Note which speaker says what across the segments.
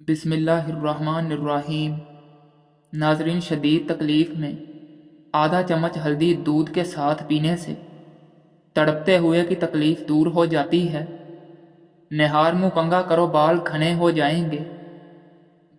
Speaker 1: बिस्मिल्लाहिर्रहमानिर्रहीम। नाजरीन, शदीद तकलीफ़ में आधा चम्मच हल्दी दूध के साथ पीने से तड़पते हुए की तकलीफ़ दूर हो जाती है। निहार मुँह कंघा करो, बाल घने हो जाएंगे।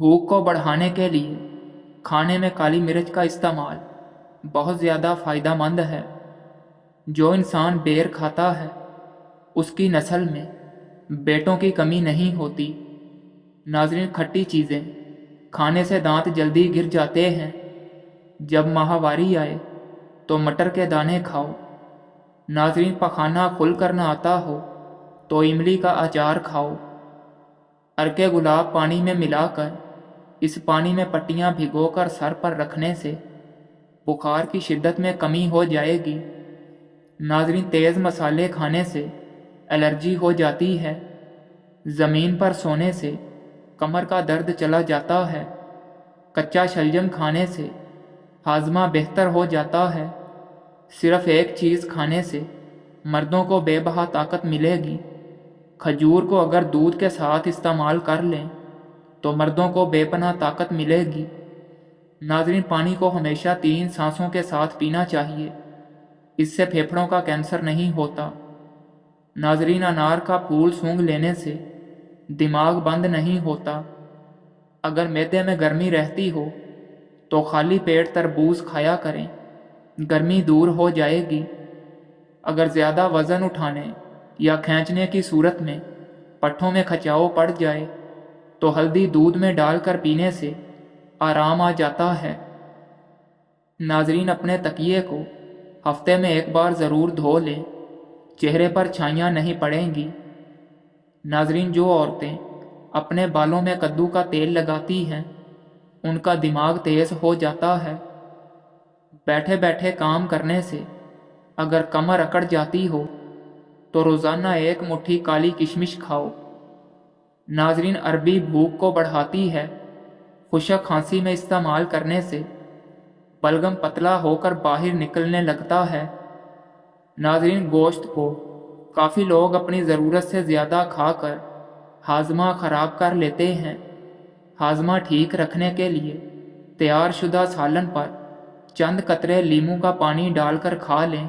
Speaker 1: भूख को बढ़ाने के लिए खाने में काली मिर्च का इस्तेमाल बहुत ज़्यादा फ़ायदा मंद है। जो इंसान बेर खाता है उसकी नस्ल में बेटों की कमी नहीं होती। नाज़रीन, खट्टी चीज़ें खाने से दांत जल्दी गिर जाते हैं। जब माहवारी आए तो मटर के दाने खाओ। नाज़रीन, पखाना खुल कर न आता हो तो इमली का अचार खाओ। अर्के गुलाब पानी में मिलाकर इस पानी में पट्टियाँ भिगोकर सर पर रखने से बुखार की शिद्दत में कमी हो जाएगी। नाज़रीन, तेज़ मसाले खाने से एलर्जी हो जाती है। ज़मीन पर सोने से कमर का दर्द चला जाता है। कच्चा शलजम खाने से हाजमा बेहतर हो जाता है। सिर्फ एक चीज़ खाने से मर्दों को बेबहा ताकत मिलेगी। खजूर को अगर दूध के साथ इस्तेमाल कर लें तो मर्दों को बेपनाह ताकत मिलेगी। नाज़रीन, पानी को हमेशा 3 सांसों के साथ पीना चाहिए। इससे फेफड़ों का कैंसर नहीं होता। नाज़रीन, अनार का फूल सूंघ लेने से दिमाग बंद नहीं होता। अगर मैदे में गर्मी रहती हो तो खाली पेट तरबूज खाया करें, गर्मी दूर हो जाएगी। अगर ज़्यादा वज़न उठाने या खींचने की सूरत में पट्ठों में खचाव पड़ जाए तो हल्दी दूध में डालकर पीने से आराम आ जाता है। नाज़रीन, अपने तकिए को हफ्ते में एक बार ज़रूर धो लें, चेहरे पर छाइयाँ नहीं पड़ेंगी। नाज़रीन, जो औरतें अपने बालों में कद्दू का तेल लगाती हैं उनका दिमाग तेज़ हो जाता है। बैठे बैठे काम करने से अगर कमर अकड़ जाती हो तो रोज़ाना 1 मुट्ठी काली किशमिश खाओ। नाज़रीन, अरबी भूख को बढ़ाती है। खुशक खांसी में इस्तेमाल करने से बलगम पतला होकर बाहर निकलने लगता है। नाज़रीन, गोश्त को काफ़ी लोग अपनी ज़रूरत से ज़्यादा खाकर हाजमा ख़राब कर लेते हैं। हाजमा ठीक रखने के लिए तैयार शुदा सालन पर चंद कतरे लीमू का पानी डालकर खा लें।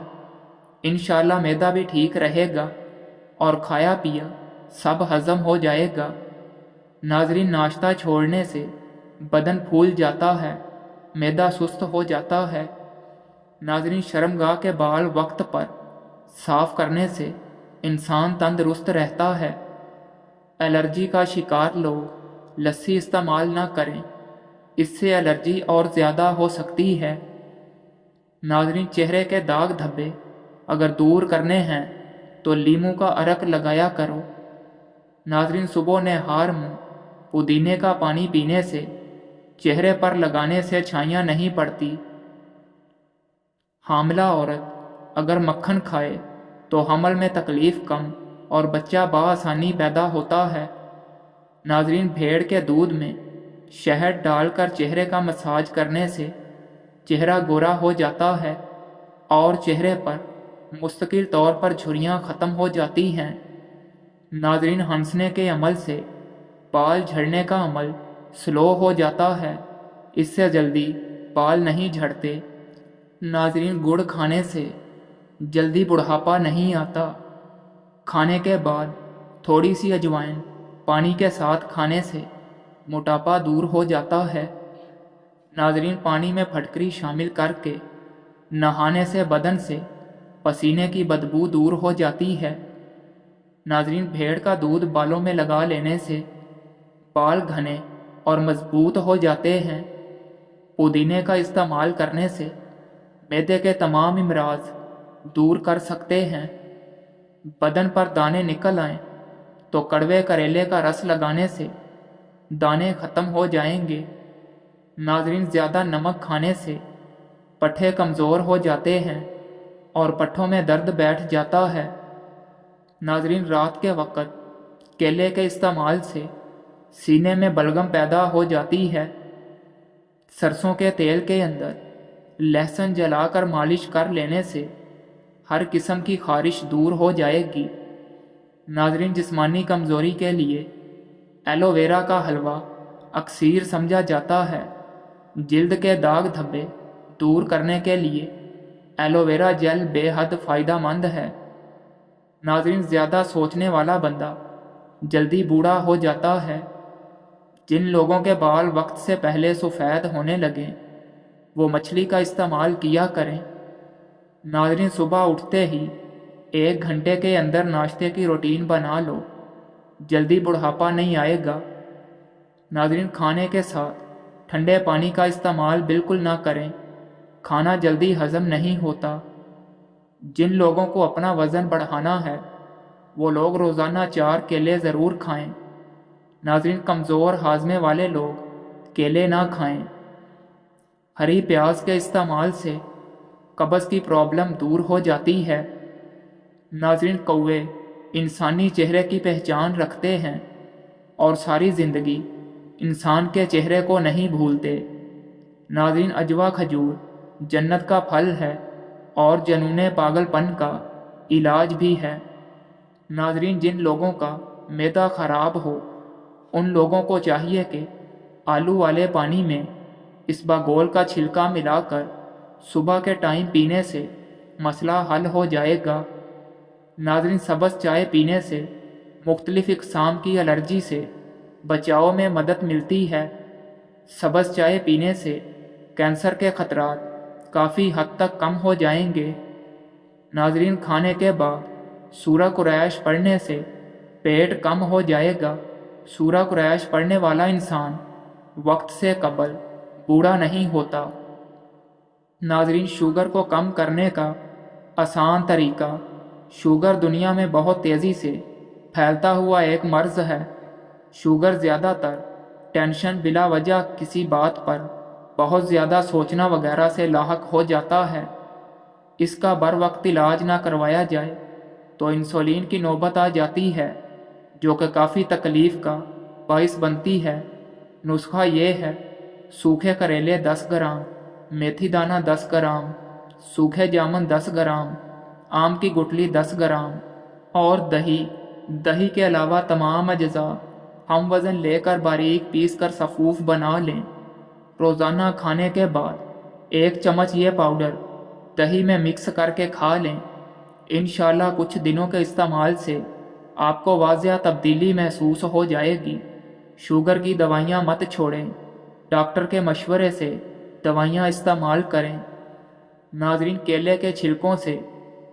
Speaker 1: इंशाअल्लाह मैदा भी ठीक रहेगा और खाया पिया सब हज़म हो जाएगा। नाज़रीन, नाश्ता छोड़ने से बदन फूल जाता है, मैदा सुस्त हो जाता है। नाज़रीन, शर्मगाह के बाल वक्त पर साफ़ करने से इंसान तंदुरुस्त रहता है। एलर्जी का शिकार लोग लस्सी इस्तेमाल ना करें, इससे एलर्जी और ज़्यादा हो सकती है। नाज़रीन, चेहरे के दाग धब्बे अगर दूर करने हैं तो लीमू का अरक लगाया करो। नाज़रीन, सुबह नेहार मुँह पुदीने का पानी पीने से चेहरे पर लगाने से छाइयाँ नहीं पड़ती। हामिला औरत अगर मक्खन खाए तो हमल में तकलीफ़ कम और बच्चा बआसानी पैदा होता है। नाज़रीन, भेड़ के दूध में शहद डालकर चेहरे का मसाज करने से चेहरा गोरा हो जाता है और चेहरे पर मुस्तकिल तौर पर झुर्रियाँ ख़त्म हो जाती हैं। नाज़रीन, हंसने के अमल से बाल झड़ने का अमल स्लो हो जाता है, इससे जल्दी बाल नहीं झड़ते। नाज़रीन, गुड़ खाने से जल्दी बुढ़ापा नहीं आता। खाने के बाद थोड़ी सी अजवाइन पानी के साथ खाने से मोटापा दूर हो जाता है। नाज़रीन, पानी में फटकरी शामिल करके नहाने से बदन से पसीने की बदबू दूर हो जाती है। नाज़रीन, भेड़ का दूध बालों में लगा लेने से बाल घने और मजबूत हो जाते हैं। पुदीने का इस्तेमाल करने से मैदे के तमाम इमराज दूर कर सकते हैं। बदन पर दाने निकल आएं तो कड़वे करेले का रस लगाने से दाने ख़त्म हो जाएंगे। नाज़रीन, ज़्यादा नमक खाने से पट्ठे कमज़ोर हो जाते हैं और पट्ठों में दर्द बैठ जाता है। नाज़रीन, रात के वक़्त केले के इस्तेमाल से सीने में बलगम पैदा हो जाती है। सरसों के तेल के अंदर लहसुन जलाकर मालिश कर लेने से हर किस्म की खारिश दूर हो जाएगी। नाज़रीन, जिस्मानी कमज़ोरी के लिए एलोवेरा का हलवा अक्सर समझा जाता है। जल्द के दाग धब्बे दूर करने के लिए एलोवेरा जेल बेहद फ़ायदेमंद है। नाज़रीन, ज़्यादा सोचने वाला बंदा जल्दी बूढ़ा हो जाता है। जिन लोगों के बाल वक्त से पहले सफ़ेद होने लगे वो मछली का इस्तेमाल किया करें। नाज़रीन, सुबह उठते ही 1 घंटे के अंदर नाश्ते की रूटीन बना लो, जल्दी बुढ़ापा नहीं आएगा। नाज़रीन, खाने के साथ ठंडे पानी का इस्तेमाल बिल्कुल ना करें, खाना जल्दी हज़म नहीं होता। जिन लोगों को अपना वज़न बढ़ाना है वो लोग रोज़ाना 4 केले ज़रूर खाएं। नाज़रीन, कमज़ोर हाजमे वाले लोग केले ना खाएं। हरी प्याज के इस्तेमाल से कब्ज़ की प्रॉब्लम दूर हो जाती है। नाज़रीन, कौवे इंसानी चेहरे की पहचान रखते हैं और सारी ज़िंदगी इंसान के चेहरे को नहीं भूलते। नाज़रीन, अजवा खजूर जन्नत का फल है और जुनून पागलपन का इलाज भी है। नाज़रीन, जिन लोगों का मैदा ख़राब हो उन लोगों को चाहिए कि आलू वाले पानी में इसबगोल का छिलका मिलाकर सुबह के टाइम पीने से मसला हल हो जाएगा। नाज़रीन, सब्ज़ चाय पीने से मुख्तलिफ़ इक़साम की एलर्जी से बचाव में मदद मिलती है। सब्ज़ चाय पीने से कैंसर के ख़तरात काफ़ी हद तक कम हो जाएंगे। नाज़रीन, खाने के बाद सूरह कुरैश पढ़ने से पेट कम हो जाएगा। सूरह कुरैश पढ़ने वाला इंसान वक्त से कबल बूढ़ा नहीं होता। नाज़रीन, शुगर को कम करने का आसान तरीका। शुगर दुनिया में बहुत तेज़ी से फैलता हुआ एक मर्ज़ है। शुगर ज़्यादातर टेंशन, बिला वजह किसी बात पर बहुत ज़्यादा सोचना वगैरह से लाहक हो जाता है। इसका बर वक्त इलाज ना करवाया जाए तो इंसुलिन की नौबत आ जाती है, जो कि काफ़ी तकलीफ़ का बाइस बनती है। नुस्खा ये है: सूखे करेले 10 ग्राम, मेथी दाना 10 ग्राम, सूखे जामुन 10 ग्राम, आम की गुठली 10 ग्राम और दही के अलावा तमाम अज्जा हम वज़न लेकर बारीक पीस कर सफ़ूफ बना लें। रोज़ाना खाने के बाद 1 चम्मच ये पाउडर दही में मिक्स करके खा लें। इंशाअल्लाह कुछ दिनों के इस्तेमाल से आपको वाज़िया तब्दीली महसूस हो जाएगी। शुगर की दवाइयाँ मत छोड़ें, डॉक्टर के मशवरे से दवाइयाँ इस्तेमाल करें। नाज़रीन, केले के छिलकों से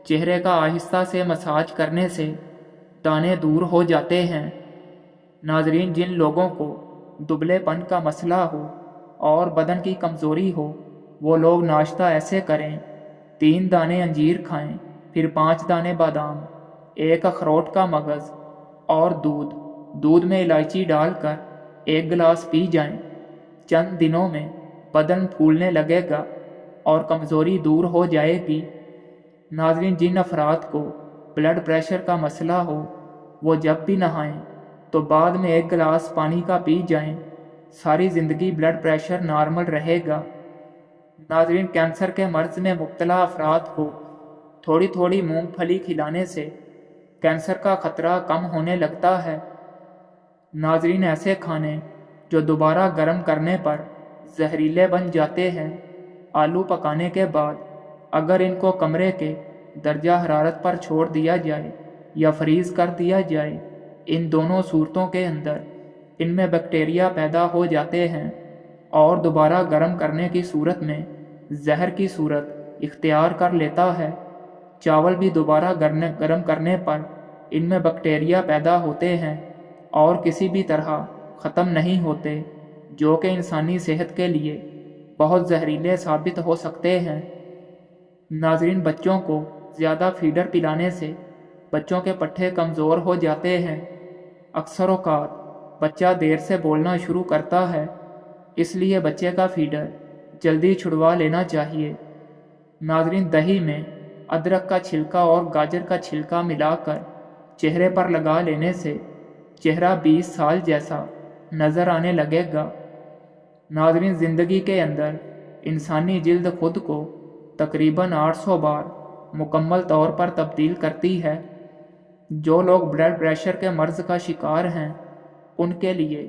Speaker 1: चेहरे का आहिस्ता से मसाज करने से दाने दूर हो जाते हैं। नाज़रीन, जिन लोगों को दुबलेपन का मसला हो और बदन की कमज़ोरी हो वो लोग नाश्ता ऐसे करें: 3 दाने अंजीर खाएं, फिर 5 दाने बादाम, 1 अखरोट का मगज़ और दूध में इलायची डालकर 1 गिलास पी जाएं। चंद दिनों में बदन फूलने लगेगा और कमज़ोरी दूर हो जाएगी। नाज़रीन, जिन अफराद को ब्लड प्रेशर का मसला हो वो जब भी नहाएं तो बाद में 1 गिलास पानी का पी जाएं। सारी ज़िंदगी ब्लड प्रेशर नॉर्मल रहेगा। नाज़रीन, कैंसर के मर्ज़ में मुब्तला अफराद को थोड़ी थोड़ी मूंगफली खिलाने से कैंसर का ख़तरा कम होने लगता है। नाज़रीन, ऐसे खाने जो दोबारा गर्म करने पर जहरीले बन जाते हैं, आलू पकाने के बाद अगर इनको कमरे के दर्जा हरारत पर छोड़ दिया जाए या फ्रीज़ कर दिया जाए, इन दोनों सूरतों के अंदर इनमें बैक्टीरिया पैदा हो जाते हैं और दोबारा गर्म करने की सूरत में जहर की सूरत इख्तियार कर लेता है। चावल भी दोबारा गर्म करने पर इनमें बैक्टीरिया पैदा होते हैं और किसी भी तरह ख़त्म नहीं होते, जो कि इंसानी सेहत के लिए बहुत जहरीले साबित हो सकते हैं। नाज़रीन, बच्चों को ज़्यादा फीडर पिलाने से बच्चों के पट्ठे कमज़ोर हो जाते हैं। अक्सर औक़ात बच्चा देर से बोलना शुरू करता है, इसलिए बच्चे का फीडर जल्दी छुड़वा लेना चाहिए। नाज़रीन, दही में अदरक का छिलका और गाजर का छिलका मिलाकर चेहरे पर लगा लेने से चेहरा 20 साल जैसा नज़र आने लगेगा। नाज़रीन, ज़िंदगी के अंदर इंसानी जिल्द खुद को तकरीबन 800 बार मुकम्मल तौर पर तब्दील करती है। जो लोग ब्लड प्रेशर के मर्ज़ का शिकार हैं उनके लिए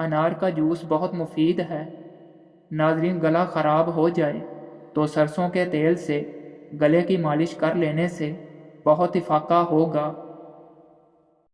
Speaker 1: انار کا جوس بہت مفید ہے۔ ناظرین، گلا خراب ہو جائے تو سرسوں کے تیل سے گلے کی مالش کر لینے سے بہت افاقہ ہوگا۔